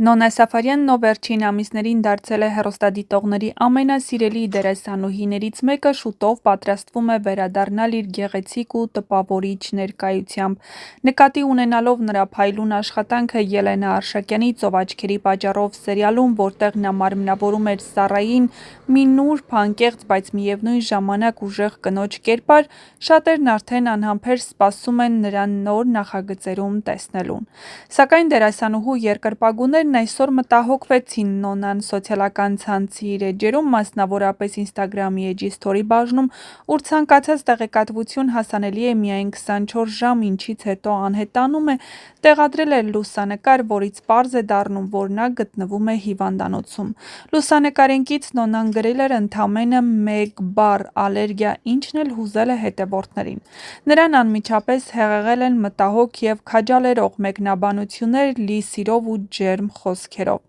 Նոնա Սաֆարյանն ով վերջին ամիսներին դարձել է հեռուստադիտողների ամենասիրելի դերասանուհիներից մեկը, շուտով պատրաստվում է վերադառնալ իր գեղեցիկ ու տպավորիչ ներկայությամբ։ Նկատի ունենալով նրա փայլուն աշխատանքը Ելենա Արշակյանի «Ծովաչքերի պատճառով» սերիալում, որտեղ նա մարմնավորում էր Սառային, մի նուրբ, անկեղծ, բայց միևնույն ժամանակ ուժեղ կնոջ կերպար, շատերն արդեն անհամբեր սպասում են նրան նոր նախագծերում տեսնելուն։ Սակայն դերասանուհու երկրպագուներն այսօր մտահոգվեցին Նոնան սոցիալական ցանցի իր էջերում, մասնավորապես Ինստագրամի էջի սթորի բաժնում, ուր ցանկացած տեղեկատվություն հասանելի է միայն 24 ժամ, ինչից հետո անհետանում է, տեղադրել էր լուսանկար, որից պարզ է դառնում, որ նա գտնվում է հիվանդանոցում։ Լուսանկարին կից Նոնան գրել էր ընդամենը մեկ բառ՝ ալերգիա, ինչն էլ հուզել է հետևորդներին։ Նրան անմիջապես հեղեղել են մտահոգ և քաջալերող մեկնաբանություններ լի սիրով ու ջերմ խոսքերով։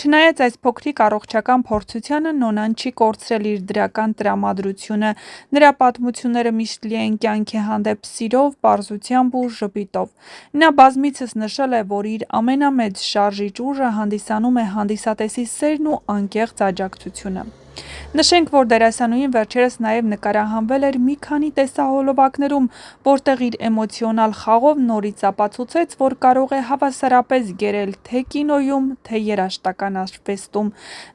Չնայած այս փոքրիկ առողջական փորձությանը, Նոնան չի կորցրել իր դրական տրամադրությունը, նրա պատմությունները միշտ լի են կյանքի հանդեպ սիրով, պարզությամբ ու ժպիտով։ Նա բազմիցս նշել է, որ իր ամենամեծ շարժիչ ուժը հանդիսանում է հանդիսատեսի սերն ու անկեղծ աջակցությունը։ Նշենք, որ դերասանուհին վերջերս նաև նկարահանվել էր մի քանի տեսահոլովակներում, որտեղ իր էմոցիոնալ խաղով նորից ապացուցեց, որ կարող է հավասարապես գերել թե կինոյում, թե երաժշտական արվեստում։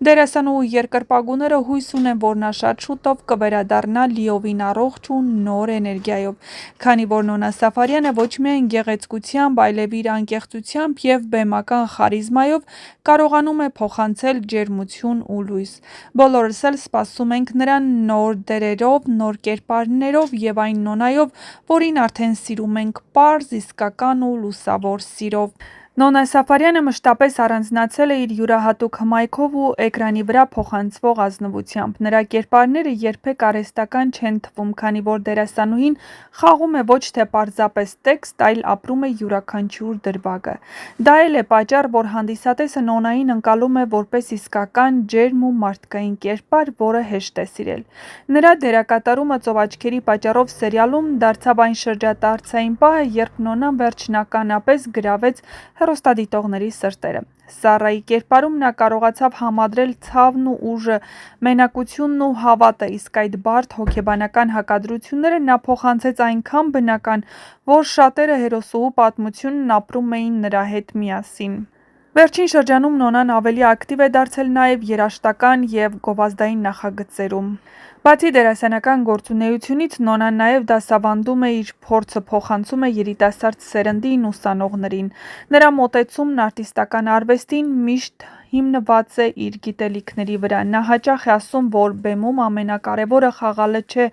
Դերասանուհու երկրպագուները հույս ունեն, որ նա շատ շուտով կվերադառնա լիովին առողջ ու նոր էներգիայով, քանի որ Նոնա Սաֆարյանը ոչ միայն գեղեցկությամբ, այլև իր անկեղծությամբ և բեմական խարիզմայով կարողանում է փոխանցել ջերմություն ու լույս։ Բոլորս էլ սպասում ենք նրան նոր դերերով, նոր կերպարներով և այն Նոնայով, որին արդեն սիրում ենք պարզ, իսկական ու լուսավոր սիրով։ Նոնա Սաֆարյանը մշտապես առանձնացել է իր յուրահատուկ հմայքով ու էկրանի վրա փոխանցվող ազնվությամբ։ Նրա կերպարները երբեք արհեստական չեն թվում, քանի որ դերասանուհին խաղում է ոչ թե պարզապես տեքստ, այլ ապրում է յուրաքանչյուր դրվագը։ Դա էլ է պատճառ, որ հանդիսատեսը Նոնային ընկալում է որպես իսկական, ջերմ ու մարդկային կերպար, որը հեշտ է սիրել։ Նրա դերակատարումը «Ծովաչքերի պատճառով» սերիալում դարձավ այն շրջադարձային պահը, երբ Նոնան վերջնականապես գրավեց հեռուստադիտողների սրտերը։ Սառայի կերպարում նա կարողացավ համադրել ցավն ու ուժը, մենակությունն ու հավատը, իսկ այդ բարդ հոգեբանական հակադրությունները նա փոխանցեց այնքան բնական, որ շատերը հերոսուհու պատմությունն ապրում էին նրա հետ միասին։ Վերջին շրջանում Նոնան ավելի ակտիվ է դարձել նաև երաժշտական և գովազդային նախագծերում։ Բացի դերասանական գործունեությունից, Նոնան նաև դասավանդում է, իր փորձը փոխանցում է երիտասարդ սերնդին, ուսանողներին։ Նրա մոտեցումն արտիստական արվեստին միշտ հիմնված է իր գիտելիքների վրա։ Նա հաճախ է ասում, որ բեմում ամենակարևորը խաղալը չէ,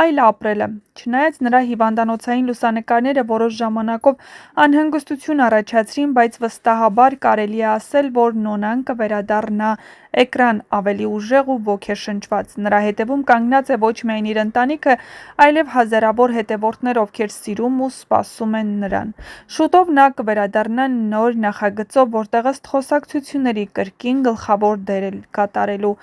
այլ ապրելը։ Չնայած նրա հիվանդանոցային լուսանկարները որոշ ժամանակով անհանգստություն առաջացրին, բայց վստահաբար կարելի է ասել, որ Նոնան կվերադառնա էկրան ավելի ուժեղ ու ոգեշնչված։ Նրա հետևում կանգնած է ոչ միայն իր ընտանիքը, այլև հազարավոր հետևորդներ, ովքեր սիրում ու սպասում են նրան։ Շուտով նա կվերադառնա նոր նախագծով, որտեղ ըստ խոսակցությունների կրկին գլխավոր դեր է կատարելու։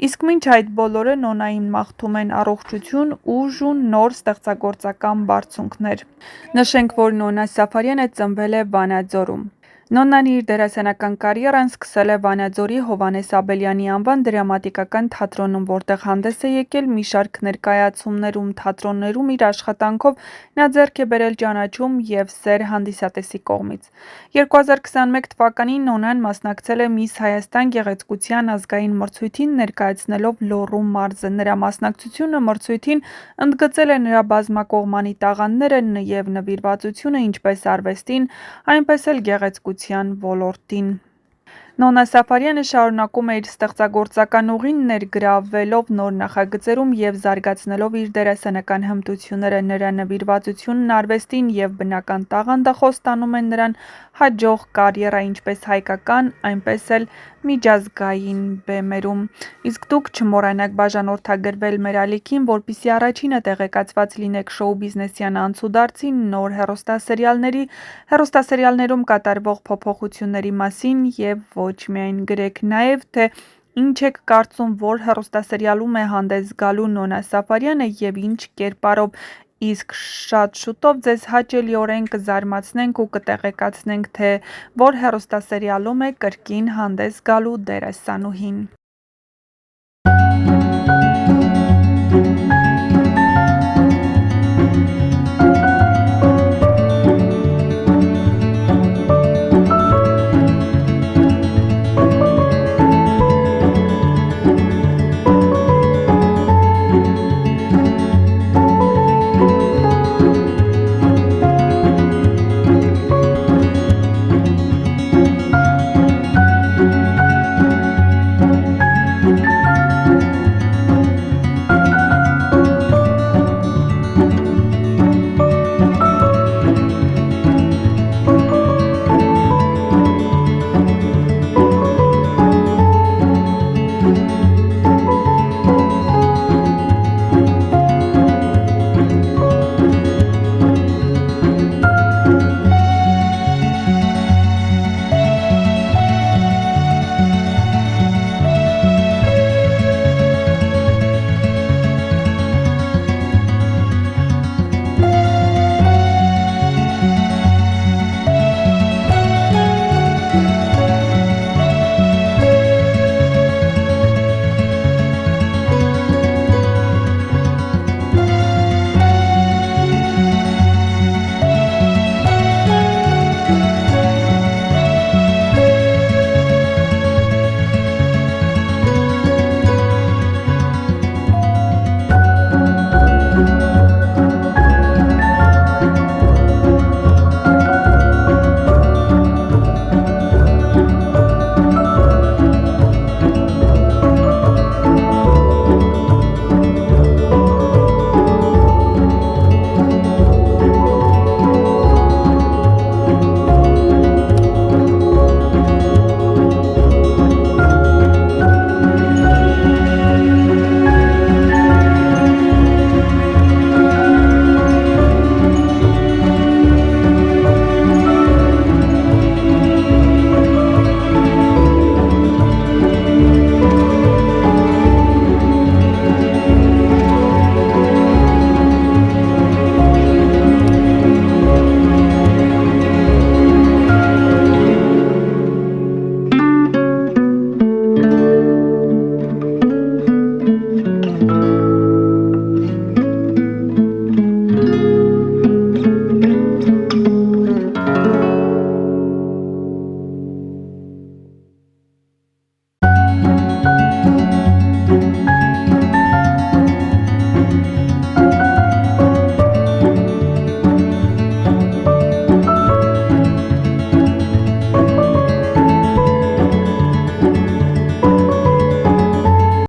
Իսկ մինչ այդ բոլորը Նոնային մաղթում են առողջություն, ուժ ու նոր ստեղծագործական բարձունքներ։ Նշենք, որ Նոնա Սաֆարյանը ծնվել է Վանաձորում։ Նոնան իր դերասանական կարիերան սկսել է Վանաձորի Հովհաննես Աբելյանի անվան դրամատիկական թատրոնում, որտեղ հանդես է եկել մի շարք ներկայացումներում, թատրոններում իր աշխատանքով նա ձեռք է բերել ճանաչում և սեր հանդիսատեսի կողմից։ 2021 թվականին Նոնան մասնակցել է Միս Հայաստան գեղեցկության ազգային մրցույթին, ներկայացնելով Լոռու մարզը։ Նրա մասնակցությունը մրցույթին ընդգծել է նրա բազմակողմանի տաղանդները և նվիրվածությունը ինչպես արվեստին, այնպես էլ գեղեցկության ոլորտին։ Նոնա Սաֆարյանը շարունակում է իր ստեղծագործական ուղին, ներգրավվելով նոր նախագծերում և զարգացնելով իր դերասանական հմտությունները։ Նրա նվիրվածությունն արվեստին և բնական տաղանդը խոստանում են նրան հաջող կարիերա ինչպես հայկական, այնպես էլ միջազգային բեմերում։ Իսկ դուք չմոռանաք բաժանորդագրվել մեր ալիքին, որպեսզի առաջինը տեղեկացված լինեք շոու բիզնեսյան անցուդարձի, նոր հեռուստասերիալներում կատարվող փոփոխությունների մասին և ոչ միայն գրեք նաև, թե ինչ եք կարծում, որ հեռուստասերիալում է հանդես գալու Նոնա Սաֆարյանը և ինչ կերպարով, իսկ շատ շուտով ձեզ հաճելիորեն կզարմացնենք ու կտեղեկացնենք, թե որ հեռուստասերիալում է կրկին հանդես գալու դերասանուհին։